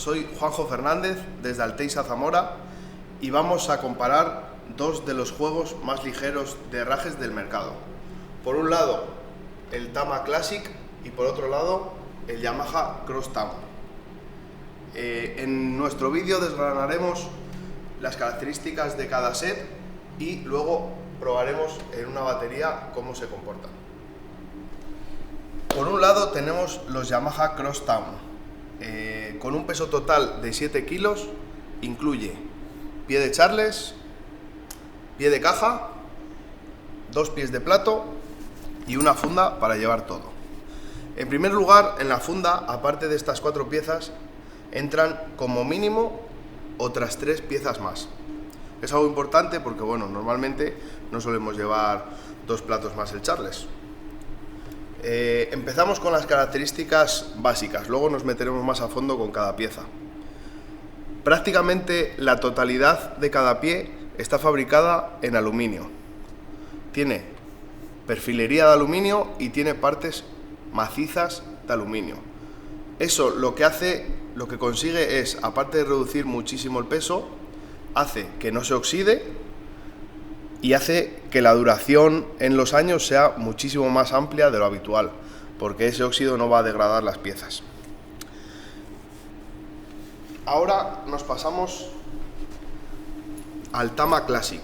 soy Juanjo Fernández desde Alteixa, Zamora, y vamos a comparar dos de los juegos más ligeros de herrajes del mercado. Por un lado, el Tama Classic y por otro lado, el Yamaha Cross Tama. En nuestro vídeo desgranaremos las características de cada set y luego probaremos en una batería cómo se comportan. Por un lado tenemos los Yamaha Cross Tama, con un peso total de 7 kilos, incluye pie de charles, pie de caja, 2 pies de plato y una funda para llevar todo. En primer lugar, en la funda, aparte de estas 4 piezas, entran como mínimo otras 3 piezas más. Es algo importante porque, bueno, normalmente no solemos llevar 2 platos más el charles. Empezamos con las características básicas, luego nos meteremos más a fondo con cada pieza. Prácticamente la totalidad de cada pie está fabricada en aluminio. Tiene perfilería de aluminio y tiene partes macizas de aluminio. Eso lo que consigue es, aparte de reducir muchísimo el peso, hace que no se oxide y hace que la duración en los años sea muchísimo más amplia de lo habitual, porque ese óxido no va a degradar las piezas. Ahora nos pasamos al Tama Classic.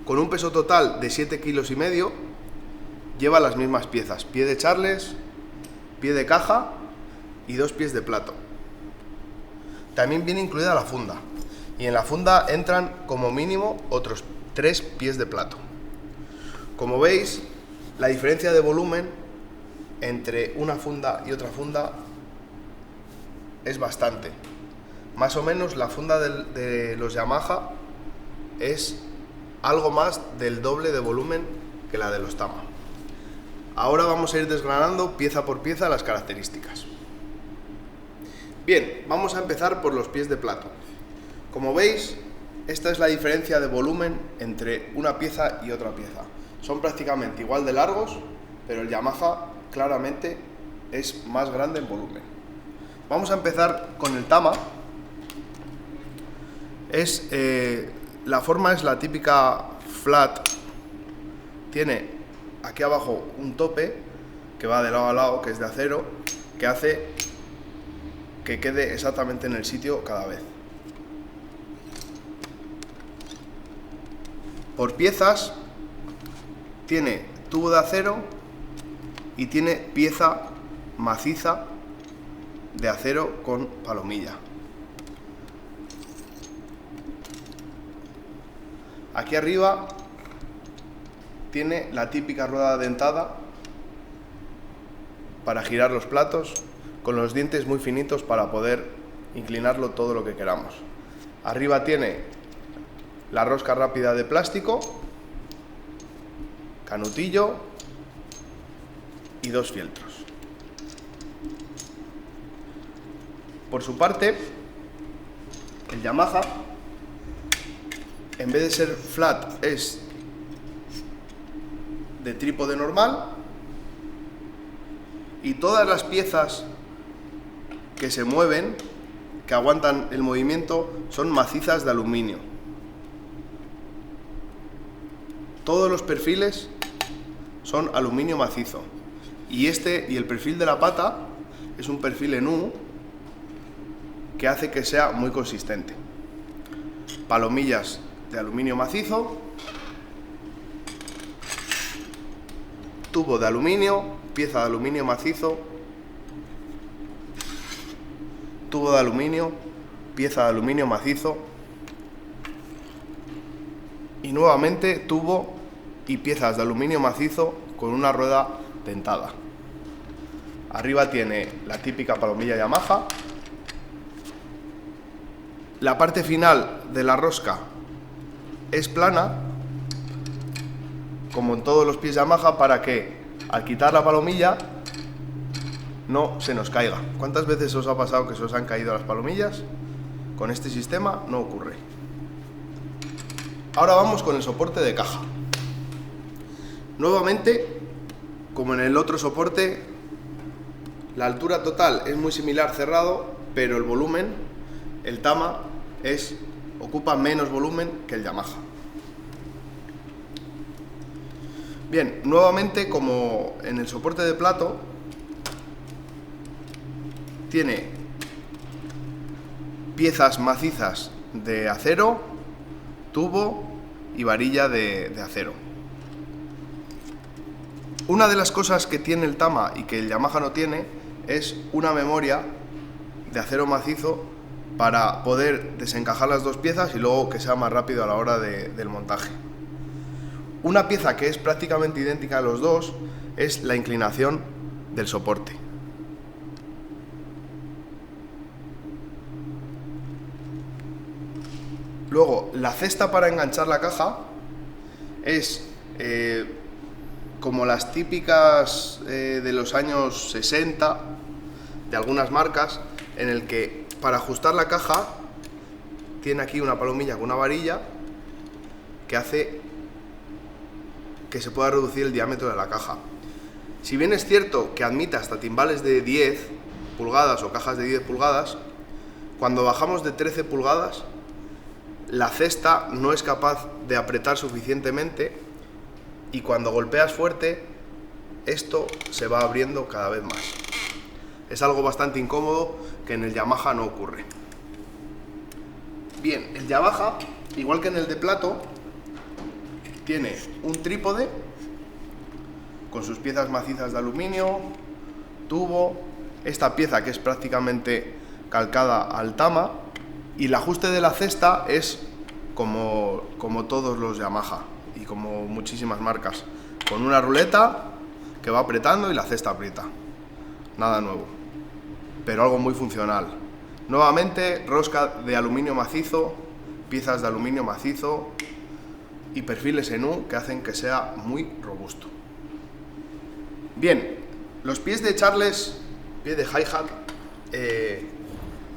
Con un peso total de 7,5 kilos, lleva las mismas piezas: pie de charles, pie de caja y 2 pies de plato. También viene incluida la funda, y en la funda entran como mínimo otros 3 pies de plato. Como veis, la diferencia de volumen entre una funda y otra funda es bastante. Más o menos la funda de los Yamaha es algo más del doble de volumen que la de los Tama. Ahora vamos a ir desgranando pieza por pieza las características. Bien, vamos a empezar por los pies de plato. Como veis, esta es la diferencia de volumen entre una pieza y otra pieza. Son prácticamente igual de largos, pero el Yamaha claramente es más grande en volumen. Vamos a empezar con el Tama. La forma es la típica flat. Tiene aquí abajo un tope que va de lado a lado, que es de acero, que hace que quede exactamente en el sitio cada vez. Por piezas, tiene tubo de acero y tiene pieza maciza de acero con palomilla. Aquí arriba tiene la típica rueda dentada para girar los platos, con los dientes muy finitos para poder inclinarlo todo lo que queramos. Arriba tiene la rosca rápida de plástico, canutillo y 2 fieltros. Por su parte, el Yamaha, en vez de ser flat, es de trípode normal, y todas las piezas que se mueven, que aguantan el movimiento, son macizas de aluminio. Todos los perfiles son aluminio macizo, y el perfil de la pata es un perfil en U que hace que sea muy consistente. Palomillas de aluminio macizo, tubo de aluminio, pieza de aluminio macizo, tubo de aluminio, pieza de aluminio macizo y nuevamente tubo y piezas de aluminio macizo con una rueda dentada. Arriba tiene la típica palomilla Yamaha. La parte final de la rosca es plana, como en todos los pies Yamaha, para que al quitar la palomilla no se nos caiga. ¿Cuántas veces os ha pasado que se os han caído las palomillas? Con este sistema no ocurre. Ahora vamos con el soporte de caja. Nuevamente, como en el otro soporte, la altura total es muy similar cerrado, pero el volumen, el Tama ocupa menos volumen que el Yamaha. Bien, nuevamente, como en el soporte de plato, tiene piezas macizas de acero, tubo y varilla de acero. Una de las cosas que tiene el Tama y que el Yamaha no tiene es una memoria de acero macizo para poder desencajar las dos piezas y luego que sea más rápido a la hora del montaje. Una pieza que es prácticamente idéntica a los dos es la inclinación del soporte. Luego, la cesta para enganchar la caja es como las típicas de los años 60 de algunas marcas, en el que para ajustar la caja tiene aquí una palomilla con una varilla que hace que se pueda reducir el diámetro de la caja. Si bien es cierto que admite hasta timbales de 10 pulgadas o cajas de 10 pulgadas, cuando bajamos de 13 pulgadas la cesta no es capaz de apretar suficientemente y cuando golpeas fuerte esto se va abriendo cada vez más. Es algo bastante incómodo que en el Yamaha no ocurre. Bien, el Yamaha, igual que en el de plato, tiene un trípode con sus piezas macizas de aluminio, tubo, esta pieza que es prácticamente calcada al Tama, y el ajuste de la cesta es como todos los Yamaha y como muchísimas marcas, con una ruleta que va apretando y la cesta aprieta. Nada nuevo, pero algo muy funcional. Nuevamente, rosca de aluminio macizo, piezas de aluminio macizo y perfiles en U que hacen que sea muy robusto. Bien, los pies de Charles, pie de hi-hat,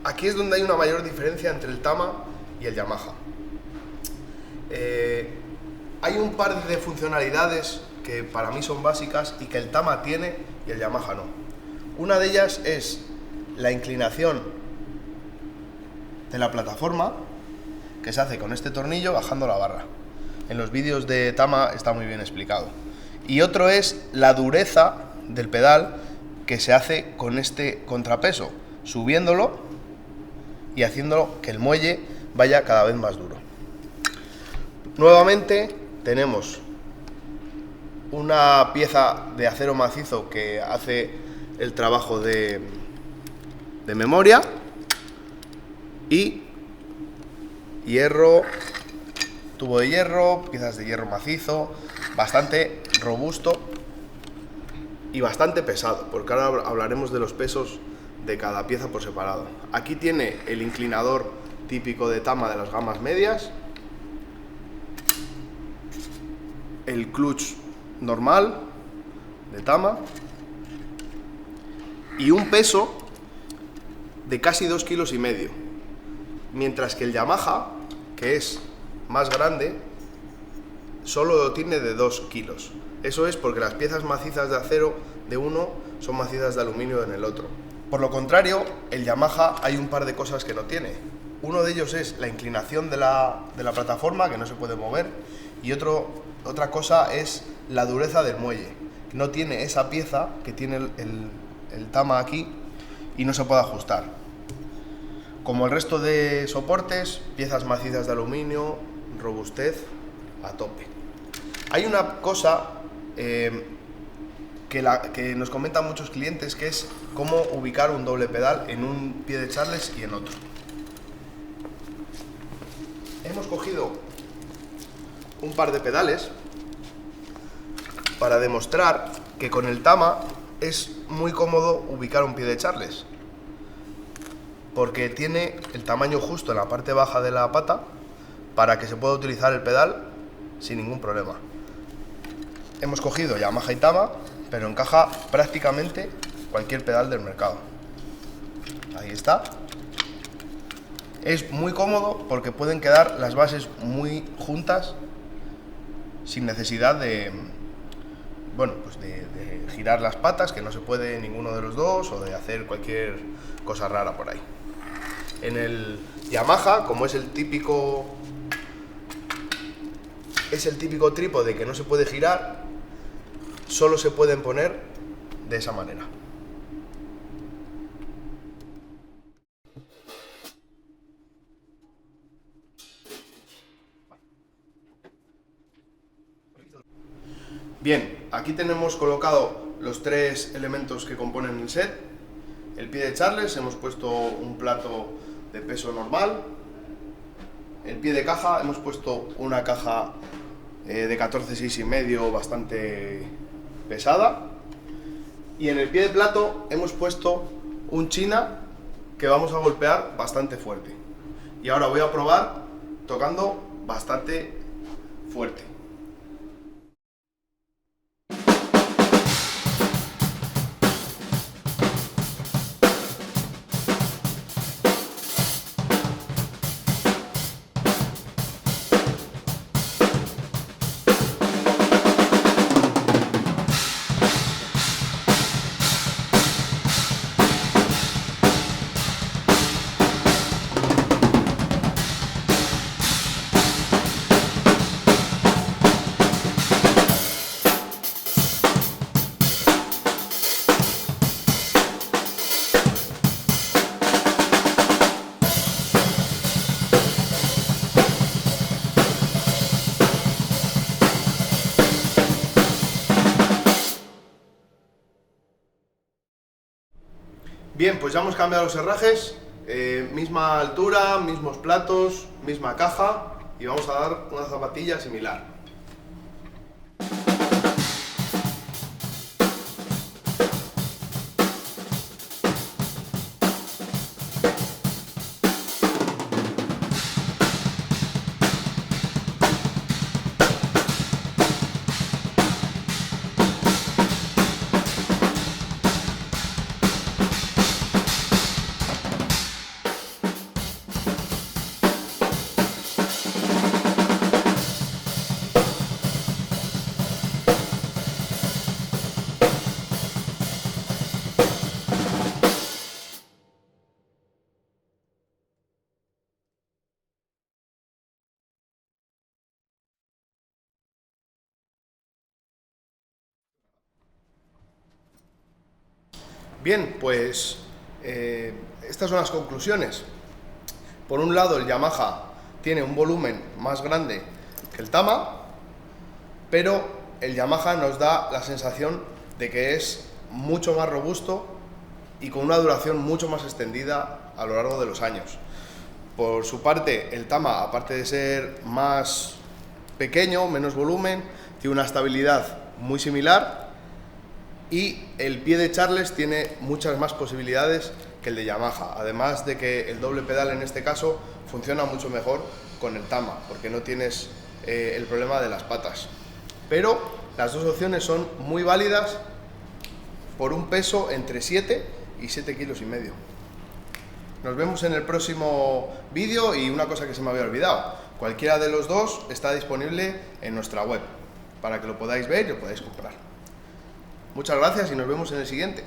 aquí es donde hay una mayor diferencia entre el Tama y el Yamaha. Hay un par de funcionalidades que para mí son básicas y que el Tama tiene y el Yamaha no. Una de ellas es la inclinación de la plataforma, que se hace con este tornillo bajando la barra. En los vídeos de Tama está muy bien explicado. Y otro es la dureza del pedal, que se hace con este contrapeso, subiéndolo y haciéndolo que el muelle vaya cada vez más duro. Nuevamente tenemos una pieza de acero macizo que hace el trabajo de memoria y hierro, tubo de hierro, piezas de hierro macizo, bastante robusto y bastante pesado, porque ahora hablaremos de los pesos de cada pieza por separado. Aquí tiene el inclinador típico de Tama de las gamas medias, el clutch normal de Tama y un peso de casi 2,5 kg, mientras que el Yamaha, que es más grande, solo lo tiene de 2 kilos. Eso es porque las piezas macizas de acero de uno son macizas de aluminio en el otro. Por lo contrario, el Yamaha hay un par de cosas que no tiene. Uno de ellos es la inclinación de la plataforma, que no se puede mover, y otra cosa es la dureza del muelle. No tiene esa pieza que tiene el Tama aquí y no se puede ajustar. Como el resto de soportes, piezas macizas de aluminio, robustez a tope. Hay una cosa que nos comentan muchos clientes, que es cómo ubicar un doble pedal en un pie de Charles y en otro. Hemos cogido un par de pedales para demostrar que con el Tama es muy cómodo ubicar un pie de Charles, porque tiene el tamaño justo en la parte baja de la pata para que se pueda utilizar el pedal sin ningún problema. Hemos cogido Yamaha y Tama, pero encaja prácticamente cualquier pedal del mercado. Ahí está. Es muy cómodo porque pueden quedar las bases muy juntas sin necesidad de girar las patas, que no se puede ninguno de los dos, o de hacer cualquier cosa rara por ahí. En el Yamaha, como es el típico trípode que no se puede girar, solo se pueden poner de esa manera. Bien, aquí tenemos colocado los tres elementos que componen el set. El pie de Charles, hemos puesto un plato de peso normal. El pie de caja, hemos puesto una caja de 14,6,5 bastante pesada. Y en el pie de plato hemos puesto un China que vamos a golpear bastante fuerte. Y ahora voy a probar tocando bastante fuerte. Bien, pues ya hemos cambiado los herrajes, misma altura, mismos platos, misma caja, y vamos a dar una zapatilla similar. Bien, pues estas son las conclusiones. Por un lado, el Yamaha tiene un volumen más grande que el Tama, pero el Yamaha nos da la sensación de que es mucho más robusto y con una duración mucho más extendida a lo largo de los años. Por su parte, el Tama, aparte de ser más pequeño, menos volumen, tiene una estabilidad muy similar, y el pie de Charles tiene muchas más posibilidades que el de Yamaha, además de que el doble pedal en este caso funciona mucho mejor con el Tama, porque no tienes el problema de las patas. Pero las dos opciones son muy válidas por un peso entre 7 y 7,5 kilos. Nos vemos en el próximo vídeo, y una cosa que se me había olvidado: cualquiera de los dos está disponible en nuestra web para que lo podáis ver y lo podáis comprar. Muchas gracias y nos vemos en el siguiente.